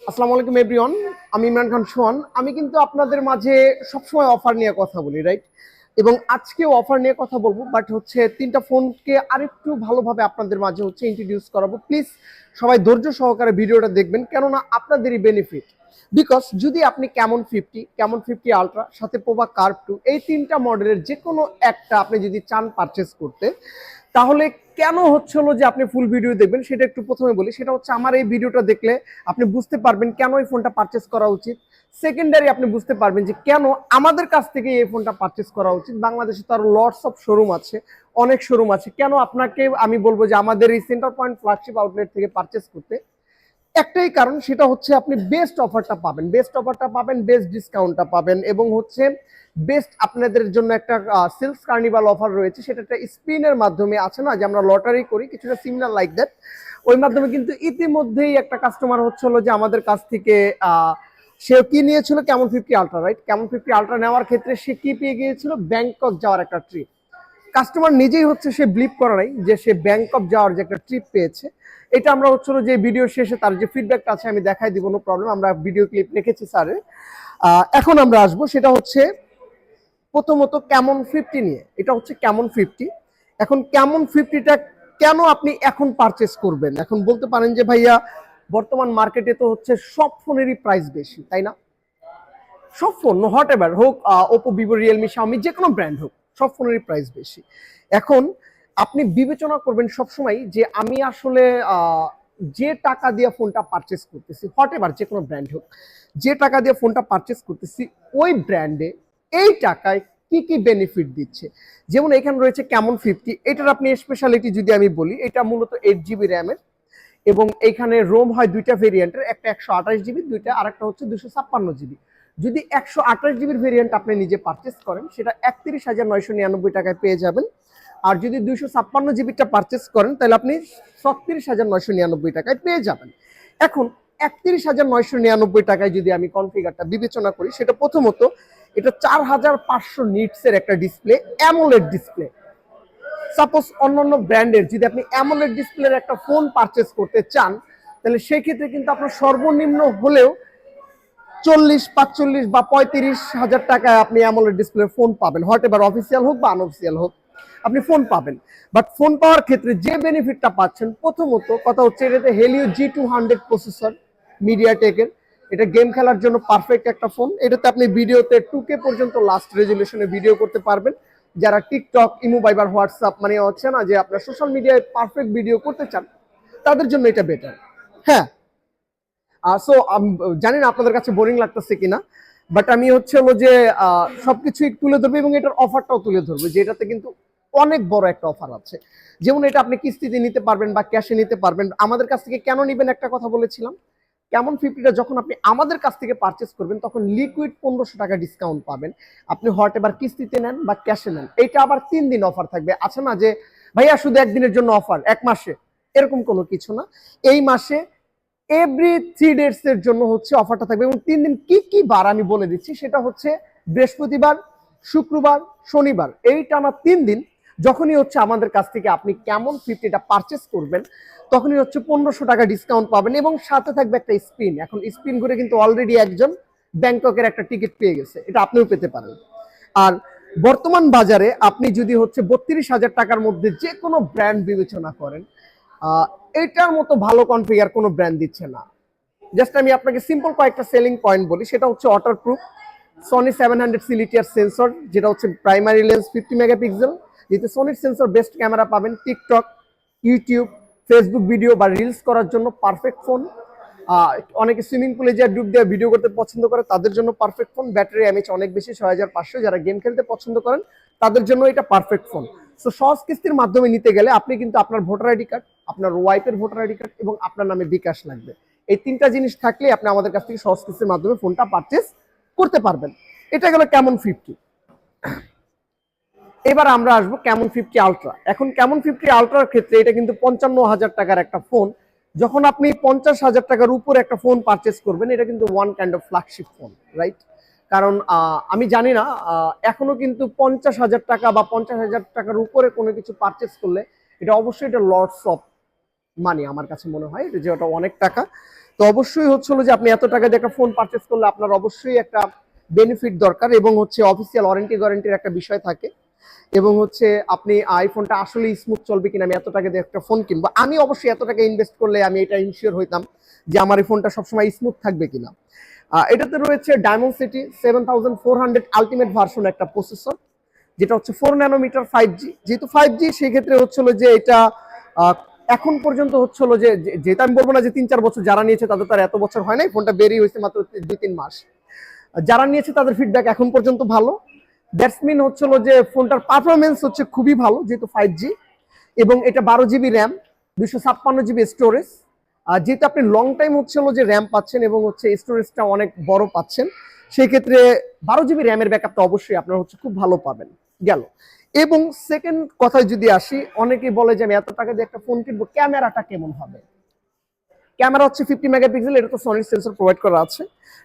আসসালামু আলাইকুম এভরিওয়ান। আমি ইমরান খান সোহান। আমি কিন্তু আপনাদের মাঝে সবসময় অফার নিয়ে কথা বলি, রাইট? এবং আজকেও অফার নিয়ে কথা বলবো, বাট হচ্ছে তিনটা ফোনকে আরেকটু ভালোভাবে আপনাদের মাঝে হচ্ছে ইন্ট্রোডিউস করাবো। প্লিজ সবাই ধৈর্য সহকারে ভিডিওটা দেখবেন, কেননা আপনাদেরই বেনিফিট। বিকজ যদি আপনি ক্যামন 50 আলট্রা সাথে পোভা কার্ভ 2 এই তিনটা মডেলের যে কোনো একটা আপনি যদি চান পারচেস করতে, তাহলে কেন হচ্ছে হলো যে আপনি ফুল ভিডিও দেখবেন সেটা একটু প্রথমে বলি। সেটা হচ্ছে আমার এই ভিডিওটা দেখলে আপনি বুঝতে পারবেন কেন এই ফোনটা পারচেস করা উচিত। সেকেন্ডারি আপনি বুঝতে পারবেন যে কেন আমাদের কাছ থেকে এই ফোনটা পারচেস করা উচিত। বাংলাদেশে তো আরো লটস অফ শোরুম আছে, অনেক শোরুম আছে, কেন আপনাকে আমি বলবো যে আমাদের এই সেন্টার পয়েন্ট ফ্ল্যাগশিপ আউটলেট থেকে পারচেস করতে। একটাই কারণ, সেটা হচ্ছে আপনি বেস্ট অফারটা পাবেন, বেস্ট ডিসকাউন্টটা পাবেন, এবং হচ্ছে বেস্ট আপনাদের জন্য একটা সেলস কার্নিভাল অফার রয়েছে। সেটা একটা স্পিনের মাধ্যমে আছে না, যে আমরা লটারি করি, কিছুটা সিমিলার লাইক দ্যাট। ওই মাধ্যমে কিন্তু ইতিমধ্যেই একটা কাস্টমার হচ্ছে হলো যে আমাদের কাছ থেকে সে কি নিয়েছিল, Camon 50 ultra, right? Camon 50 ultra নেওয়ার ক্ষেত্রে সে কি পেয়ে গিয়েছিল, ব্যাংকক যাওয়ার একটা ট্রিপ। কাস্টমার নিজেই হচ্ছে সে বিলিভ করে নাই যে সে ব্যাংকক যাওয়ার যে একটা ট্রিপ পেয়েছে। এটা আমরা হচ্ছিল যে ভিডিও শেষে তার যে ফিডব্যাকটা আছে আমি দেখাই দিব, নো প্রবলেম। আমরা ভিডিও ক্লিপ রেখেছি স্যারের। এখন আমরা আসবো, সেটা হচ্ছে প্রথমত ক্যামন 50 নিয়ে। এটা হচ্ছে ক্যামন 50। এখন ক্যামন 50টা কেন আপনি এখন পারচেস করবেন? এখন বলতে পারেন যে ভাইয়া বর্তমান মার্কেটে তো হচ্ছে সব ফোনেরই প্রাইস বেশি, তাই না? সব ফোন হোয়াট এভার হোক, ওপো, ভিভো, রিয়েলমি, শাওমি, যে কোনো ব্র্যান্ড হোক, সব ফোনেরই প্রাইস বেশি। এখন আপনি বিবেচনা করবেন সবসময় যে আমি আসলে যে টাকা দিয়ে ফোনটা পারচেস করতেছি, হোয়াট এভার যে কোনো ব্র্যান্ড হোক, যে টাকা দিয়ে ফোনটা পারচেস করতেছি ওই ব্র্যান্ডে এই টাকায় কি কি বেনিফিট দিচ্ছে। যেমন এখানে রয়েছে ক্যামন 50। এটার আপনি স্পেশালিটি যদি আমি বলি, এটা মূলত 8 GB র্যামের, এবং এইখানে রোম হয় দুইটা ভেরিয়েন্টের, একটা 128 GB, দুইটা আরেকটা হচ্ছে 256 GB। যদি 128 জিবির ভেরিয়েন্ট আপনি নিজে পারচেস করেন, সেটা 31,999 টাকায় পেয়ে যাবেন। আর যদি 256 জিবিটা পারচেস করেন, তাহলে আপনি 36,999 টাকায় পেয়ে যাবেন। এখন 31,999 টাকায় যদি আমি কনফিগারটা বিবেচনা করি, সেটা প্রথমত এটা 4500 নিটসের একটা ডিসপ্লে, অ্যামোলেড ডিসপ্লে। সাপোজ অন্যান্য ব্র্যান্ডের যদি আপনি অ্যামোলেড ডিসপ্লের একটা ফোন পারচেস করতে চান, তাহলে সেই ক্ষেত্রে কিন্তু আপনার সর্বনিম্ন হলেও 40, 45 বা 35 হাজার টাকায় আপনি অ্যামোলেড ডিসপ্লে ফোন পাবেন, হোয়াট এভার অফিসিয়াল হোক বা আনঅফিসিয়াল হোক, আপনি ফোন পাবেন। বাট ফোন পাওয়ার ক্ষেত্রে যে বেনিফিটটা পাচ্ছেন, প্রথমত কথা হচ্ছে এটাতে হেলিও G200 প্রসেসর, মিডিয়াটেকের। এটা গেম খেলার জন্য পারফেক্ট একটা ফোন। এটাতে আপনি ভিডিওতে 2K পর্যন্ত লাস্ট রেজুলেশনে ভিডিও করতে পারবেন। যারা টিকটক, ইমো, ভাইবার, হোয়াটসঅ্যাপ, মানে হচ্ছে না যে আপনার সোশ্যাল মিডিয়ায় পারফেক্ট ভিডিও করতে চান, তাদের জন্য এটা বেটার। হ্যাঁ, সো জানি না আপনাদের কাছে বোরিং লাগতেছে কিনা, বাট আমি হচ্ছে হলো যে সবকিছুই তুলে ধরবো, এবং এটার অফারটাও তুলে ধরবো, যে এটাতে কিন্তু অনেক বড় একটা অফার আছে। যেমন এটা আপনি কিস্তিতে নিতে পারবেন বা ক্যাশে নিতে পারবেন। আমাদের কাছ থেকে কেন নিবেন একটা কথা বলেছিলাম, ক্যামন 50টা যখন আপনি আমাদের কাছ থেকে পারচেস করবেন, তখন লিকুইড 1500 টাকা ডিসকাউন্ট পাবেন। আপনি হোয়াট এভার কিস্তিতে নেন বা ক্যাশে নেন, এটা আবার 3 দিন অফার থাকবে। আছে না যে ভাইয়া শুধু একদিনের জন্য অফার, এক মাসে, এরকম কোনো কিছু না। এই মাসে এভরি 3 ডেজ এর জন্য হচ্ছে অফারটা থাকবে, এবং 3 দিন কি কি বার আমি বলে দিচ্ছি। সেটা হচ্ছে বৃহস্পতিবার, শুক্রবার, শনিবার, এই টানা 3 দিন যখনই হচ্ছে আমাদের কাছ থেকে আপনি ক্যামন 50টা পারচেস করবেন, তখনই হচ্ছে 1500 টাকা ডিসকাউন্ট পাবেন, এবং সাথে থাকবে একটা স্পিন। এখন স্পিন ঘুরে কিন্তু অলরেডি একজন ব্যাংককের একটা টিকিট পেয়ে গেছে, এটা আপনিও পেতে পারেন। আর বর্তমান বাজারে আপনি যদি হচ্ছে 32,000 টাকার মধ্যে যে কোনো ব্র্যান্ড বিবেচনা করেন, এটার মতো ভালো কনফিগার কোনো ব্র্যান্ড দিচ্ছে না। জাস্ট আমি আপনাকে সিম্পল কয়েকটা সেলিং পয়েন্ট বলি। সেটা হচ্ছে ওয়াটারপ্রুফ, সনি 700 সিলিটিয়ার সেন্সর, যেটা হচ্ছে প্রাইমারি লেন্স 50 মেগাপিক্সেল, যেহেতু সনির সেন্সর বেস্ট ক্যামেরা পাবেন। টিকটক, ইউটিউব, ফেসবুক ভিডিও বা রিলস করার জন্য পারফেক্ট ফোন। অনেকে সুইমিং পুলে যা ডুব দেওয়া ভিডিও করতে পছন্দ করে, তাদের জন্য পারফেক্ট ফোন। ব্যাটারি এমএইচ অনেক বেশি, 6500। যারা গেম খেলতে পছন্দ করেন, তাদের জন্য এটা পারফেক্ট ফোন। সো সহজ কিস্তির মাধ্যমে নিতে গেলে আপনি কিন্তু আপনার ভোটার আইডি কার্ড, আপনার ওয়াইফের ভোটার আইডি কার্ড এবং আপনার নামে বিকাশ লাগবে। এই 3টা জিনিস থাকলে আপনি আমাদের কাছ থেকে সহজ কিস্তির মাধ্যমে ফোনটা পারচেস করতে পারবেন। এটা গেল ক্যামন 50। এবার আমরা আসবো ক্যামন 50 আলট্রা। এখন ক্যামন 50 আলট্রার ক্ষেত্রে এটা কিন্তু 55,000 টাকার একটা ফোন। যখন আপনি 50,000 টাকার উপরে একটা ফোন পারচেস করবেন, এটা কিন্তু one kind of flagship phone, right? কারণ আমি জানি না, এখনো কিন্তু 50,000 টাকা বা 50,000 টাকার উপরে কোনো কিছু পারচেস করলে এটা অবশ্যই এটা লটস অফ মানি, আমার কাছে মনে হয় যে ওটা অনেক টাকা। তো তো অবশ্যই হচ্ছিল যে আপনি এত টাকা দিয়ে একটা ফোন পারচেস করলে আপনার অবশ্যই একটা বেনিফিট দরকার, এবং হচ্ছে অফিসিয়াল ওয়ারেন্টি গ্যারান্টির একটা বিষয় থাকে, এবং হচ্ছে আপনি আইফোনটা আসলে স্মুথ চলবে কিনা, আমি এত টাকা দিয়ে একটা ফোন কিনবো, আমি অবশ্যই এত টাকা ইনভেস্ট করলে আমি এটা ইনশিওর হইতাম যে আমার এই ফোনটা সবসময় স্মুথ থাকবে কিনা। এটাতে রয়েছে ডায়মন্ডসিটি 7400 আলটিমেট ভার্সন একটা প্রসেসর, যেটা হচ্ছে 4 ন্যানোমিটার 5G। যেহেতু 5G সেই ক্ষেত্রে হচ্ছিল যে এটা এখন পর্যন্ত হচ্ছিল যে, যেটা আমি বলবো না যে 3-4 বছর, যারা নিয়েছে তাদের তার এত বছর হয় নাই, ফোনটা বেরিয়ে হয়েছে মাত্র 2-3 মাস, যারা নিয়েছে তাদের ফিডব্যাক এখন পর্যন্ত ভালো। দ্যাটস মিন হচ্ছিল যে ফোনটার পারফরমেন্স হচ্ছে খুবই ভালো, যেহেতু 5G, এবং এটা 12 GB র্যাম, 256 GB স্টোরেজ। যেহেতু আপনি লং টাইম হচ্ছিল যে র্যাম পাচ্ছেন এবং হচ্ছে স্টোরেজটা অনেক বড় পাচ্ছেন, সেই ক্ষেত্রে 12 GB র্যামের ব্যাকআপটা অবশ্যই আপনার হচ্ছে খুব ভালো পাবেন গেল। এবং সেকেন্ড কথায় যদি আসি, অনেকেই বলে যে আমি এত টাকা দিয়ে একটা ফোন কিনবো, ক্যামেরাটা কেমন হবে। ক্যামেরা হচ্ছে 50 মেগাপিক্সেল, এটা তো সনির সেন্সর প্রোভাইড করা আছে।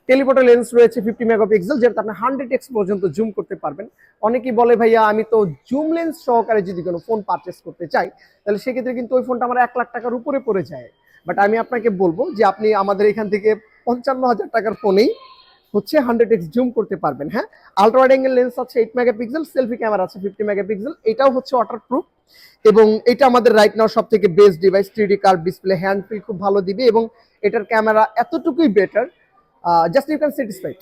টেলিফোটো লেন্স রয়েছে 50 মেগাপিক্সেল, যেটা আপনি 100x পর্যন্ত জুম করতে পারবেন। অনেকেই বলে ভাইয়া আমি তো জুম লেন্স সহকারে যদি কোনো ফোন পারচেস করতে চাই, তাহলে সেক্ষেত্রে কিন্তু ওই ফোনটা আমার 1 লাখ টাকার উপরে পড়ে যায়। বাট আমি আপনাকে বলবো যে আপনি আমাদের এখান থেকে 55,000 টাকার ফোনেই হচ্ছে 100x জুম করতে পারবেন। হ্যাঁ, আলট্রা ওয়াইড অ্যাঙ্গেল লেন্স আছে 8 মেগাপিক্সেল, সেলফি ক্যামেরা আছে 50 মেগাপিক্সেল, এটাও হচ্ছে ওয়াটারপ্রুফ, এবং এটা আমাদের রাইট নাও সব থেকে best device. 3D curve display, hand feel খুব ভালো দিবে, এবং এটার ক্যামেরা এতটুকুই better, just you can satisfied,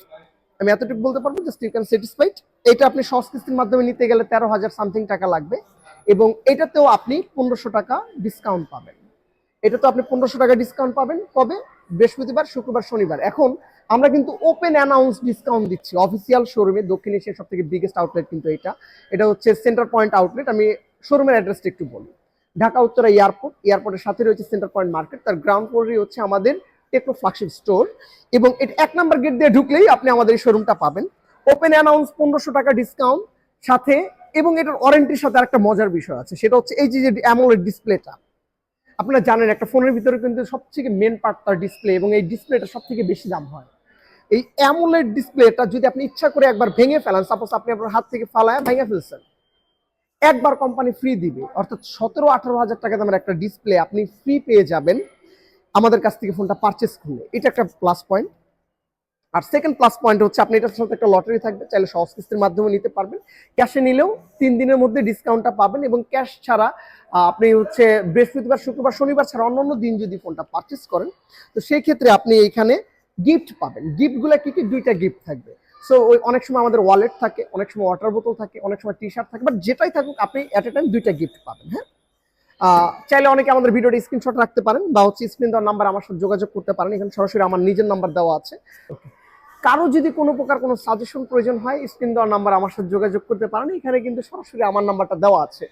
আমি এতটুকু বলতে পারবো, জাস্ট ইউ ক্যান স্যাটিসফাইড। এটা আপনি সহজ কিস্তির মাধ্যমে নিতে গেলে 13,000 সামথিং টাকা লাগবে, এবং এটাতেও আপনি 1500 টাকা ডিসকাউন্ট পাবেন। এটা তো আপনি 1500 টাকা ডিসকাউন্ট পাবেন কবে? বৃহস্পতিবার, শুক্রবার, শনিবার। এখন আমরা কিন্তু ওপেন অ্যানাউন্স ডিসকাউন্ট দিচ্ছি অফিসিয়াল শোরুমে, দক্ষিণ এশিয়ার সব থেকে বিগেস্ট আউটলেট কিন্তু এটা হচ্ছে সেন্টার পয়েন্ট আউটলেট। আমি শোরুমের অ্যাড্রেসটা একটু বলি। ঢাকা উত্তরা এয়ারপোর্ট, এয়ারপোর্টের সাথে রয়েছে সেন্টার পয়েন্ট মার্কেট, তার গ্রাউন্ড ফ্লোরে হচ্ছে আমাদের টেকনো ফ্ল্যাগশিপ স্টোর, এবং এটা 1 নাম্বার গেট দিয়ে ঢুকলেই আপনি আমাদের এই শোরুমটা পাবেন। ওপেন অ্যানাউন্স 1500 টাকা ডিসকাউন্ট সাথে, এবং এটার ওয়ারেন্টির সাথে আরেকটা মজার বিষয় আছে, সেটা হচ্ছে এই যে অ্যামোলেড ডিসপ্লেটা। আপনারা জানেন একটা ফোনের ভিতরে কিন্তু সবথেকে মেন পার্ট তার ডিসপ্লে, এবং এই ডিসপ্লেটা সব থেকে বেশি দাম হয়। এই অ্যামোলেড ডিসপ্লেটা যদি আপনি ইচ্ছা করে একবার ভেঙে ফেলেন, সাপোজ আপনি আপনার হাত থেকে ফালায় ভেঙে ফেলছেন, একবার কোম্পানি ফ্রি দিবে, অর্থাৎ 17-18 হাজার টাকা দামের একটা ডিসপ্লে আপনি ফ্রি পেয়ে যাবেন আমাদের কাছ থেকে ফোনটা পারচেস করলে। এটা একটা প্লাস পয়েন্ট। আর সেকেন্ড প্লাস পয়েন্ট হচ্ছে আপনি এটার সাথে একটা লটারি থাকবে, চাইলে সহজ কিস্তির মাধ্যমে নিতে পারবেন, ক্যাশে নিলেও 3 দিনের মধ্যে ডিসকাউন্টটা পাবেন, এবং ক্যাশ ছাড়া আপনি হচ্ছে বৃহস্পতিবার, শুক্রবার, শনিবার ছাড়া অন্যান্য দিন যদি ফোনটা পারচেস করেন, তো সেই ক্ষেত্রে আপনি এইখানে গিফট পাবেন। গিফটগুলো কি কি? 2টা গিফট থাকবে। সো ওই অনেক সময় আমাদের ওয়ালেট থাকে, অনেক সময় ওয়াটার বোতল থাকে, অনেক সময় টি শার্ট থাকে, বাট যেটাই থাকুক আপনি অ্যাট এ টাইম 2টা গিফট পাবেন। হ্যাঁ, চাইলে অনেকে আমাদের ভিডিওটা স্ক্রিনশট রাখতে পারেন, বা হচ্ছে স্ক্রিন দেওয়ার নাম্বার আমার সাথে যোগাযোগ করতে পারেন, এখানে সরাসরি আমার নিজের নাম্বার দেওয়া আছে। কারো যদি কোনো প্রকার কোনো সাজেশন প্রয়োজন হয়, স্ক্রিন দেওয়ার নাম্বার আমার সাথে যোগাযোগ করতে পারেন, এখানে কিন্তু সরাসরি আমার নাম্বারটা দেওয়া আছে।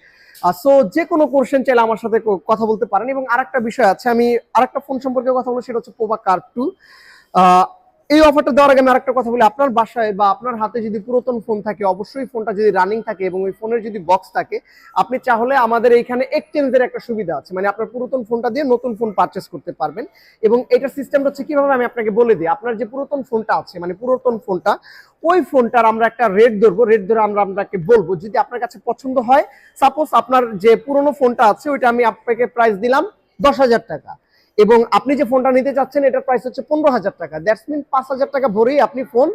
সো যে কোনো কোশ্চেন চাইলে আমার সাথে কথা বলতে পারেন। এবং আরেকটা বিষয় আছে, আমি আরেকটা ফোন সম্পর্কে কথা বলবো, সেটা হচ্ছে পোভা কার্ভ 2। এই অফারটা দেওয়ার আগে আমি আরেকটা কথা বলি, আপনার বাসায় বা আপনার হাতে যদি পুরাতন ফোন থাকে, অবশ্যই ফোনটা যদি রানিং থাকে এবং ওই ফোনের যদি বক্স থাকে, আপনি চাইলে আমাদের এইখানে এক্সচেঞ্জের একটা সুবিধা আছে, মানে আপনার পুরাতন ফোনটা দিয়ে নতুন ফোন পারচেস করতে পারবেন। এবং এটার সিস্টেমটা হচ্ছে কিভাবে, আমি আপনাকে বলে দিই। আপনার যে পুরাতন ফোনটা আছে, মানে পুরাতন ফোনটা, ওই ফোনটার আমরা একটা রেট ধরবো, রেট ধরে আমরা আপনাকে বলবো, যদি আপনার কাছে পছন্দ হয়, সাপোজ আপনার যে পুরনো ফোনটা আছে ওইটা আমি আপনাকে প্রাইস দিলাম 10,000 টাকা, এবং আপনি যে ফোনটা নিতে চাচ্ছেন এটার প্রাইস হচ্ছে 15,000 টাকা, দ্যাটস মিন 5,000 টাকা ভরেই আপনি ফোন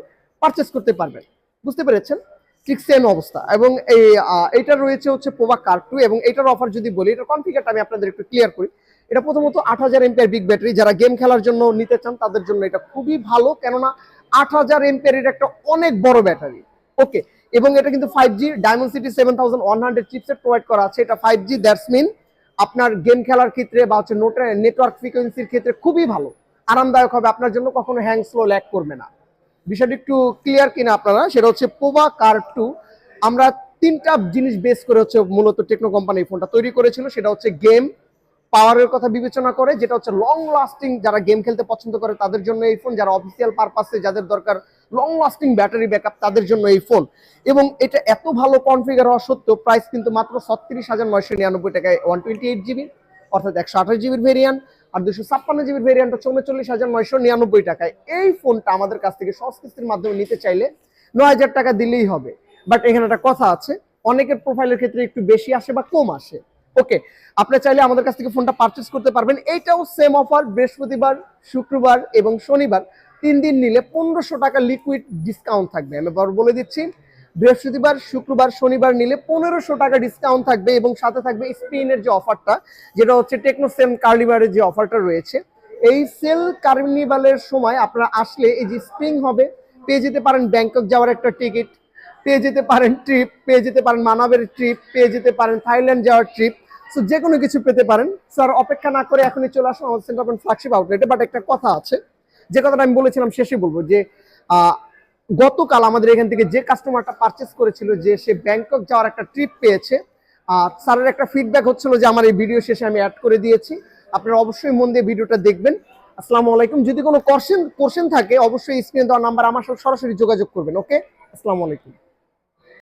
পারচেস করতে পারবেন। বুঝতে পেরেছেন? ঠিক সেম অবস্থা। এবং এইটা রয়েছে হচ্ছে পোভা কার্ভ 2, এবং এটার অফার যদি বলি, এটার কনফিগারটা আমি আপনাদের একটু ক্লিয়ার করি। এটা প্রথমত 8000 এমপিআর বিগ ব্যাটারি, যারা গেম খেলার জন্য নিতে চান তাদের জন্য এটা খুবই ভালো, কেননা 8000 এমপিআর একটা অনেক বড় ব্যাটারি। ওকে, এবং এটা কিন্তু 5G ডায়মন্ডসিটি 7100 চিপসেট প্রোভাইড করা আছে। এটা 5G, দ্যাটস মিন আপনার গেম খেলার ক্ষেত্রে বা হচ্ছে নেটওয়ার্ক ফ্রিকোয়েন্সির ক্ষেত্রে খুবই ভালো, আরামদায়ক হবে আপনার জন্য, কখনো হ্যাং স্লো ল্যাগ করবে না। বিষয়টা একটু ক্লিয়ার কিনা আপনারা? সেটা হচ্ছে পোভা কার্ভ 2। আমরা 3টা জিনিস বেস করে হচ্ছে মূলত টেকনো কোম্পানি এই ফোনটা তৈরি করেছিল। সেটা হচ্ছে গেম পাওয়ারের কথা বিবেচনা করে, যেটা হচ্ছে লং লাস্টিং, যারা গেম খেলতে পছন্দ করে তাদের জন্য এই ফোন, যারা অফিসিয়াল পারপাসে যাদের দরকার লং লাস্টিং ব্যাটারি ব্যাকআপ তাদের জন্য এই ফোন। এবং এটা এত ভালো কনফিগার হওয়া সত্ত্বেও প্রাইস কিন্তু মাত্র 36,999 টাকায় 128GB, অর্থাৎ 128GB ভেরিয়েন্ট, আর 256GB ভেরিয়েন্ট হচ্ছে 39,999 টাকায়। এই ফোনটা আমাদের কাছ থেকে সহজ কিস্তির মাধ্যমে নিতে চাইলে 9,000 টাকা দিলেই হবে। বাট এখানে একটা কথা আছে, অনেকের প্রোফাইলের ক্ষেত্রে একটু বেশি আসে বা কম আসে। ওকে, আপনি চাইলে আমাদের কাছ থেকে ফোনটা পারচেজ করতে পারবেন। এইটাও সেম অফার, বৃহস্পতিবার, শুক্রবার এবং শনিবার 3 দিন নিলে 1500 টাকা লিকুইড ডিসকাউন্ট থাকবে। আমি আবার বলে দিচ্ছি, বৃহস্পতিবার, শুক্রবার, শনিবার নিলে 1500 টাকা ডিসকাউন্ট থাকবে এবং সাথে থাকবে স্পিনের যে অফারটা, যেটা হচ্ছে টেকনো সেম কার্নিভালের যে অফারটা রয়েছে। এই সেল কার্নিভালের সময় আপনারা আসলে এই যে স্প্রিং হবে, পেয়ে যেতে পারেন ব্যাংকক যাওয়ার একটা টিকিট, পেয়ে যেতে পারেন ট্রিপ, পেয়ে যেতে পারেন মানাবের ট্রিপ, পেয়ে যেতে পারেন থাইল্যান্ড যাওয়ার ট্রিপ। সো যে কোনো কিছু পেতে পারেন। স্যার অপেক্ষা না করে এখনই চলে আসুন আমাদের সেন্টার পয়েন্ট ফ্ল্যাগশিপ আউটলেটে। বাট একটা কথা আছে, যে কথাটা আমি বলেছিলাম শেষে বলবো, যে গতকাল আমাদের এখান থেকে যে কাস্টমারটা পারচেস করেছিল, যে সে ব্যাংকক যাওয়ার একটা ট্রিপ পেয়েছে, স্যারের একটা ফিডব্যাক হচ্ছিল যে আমার এই ভিডিও শেষে আমি অ্যাড করে দিয়েছি, আপনারা অবশ্যই মন দিয়ে ভিডিওটা দেখবেন। আসসালামু আলাইকুম। যদি কোনো কোশ্চেন থাকে অবশ্যই স্ক্রিনে দেওয়া নাম্বার আমার সাথে সরাসরি যোগাযোগ করবেন। ওকে, আসসালামু আলাইকুম।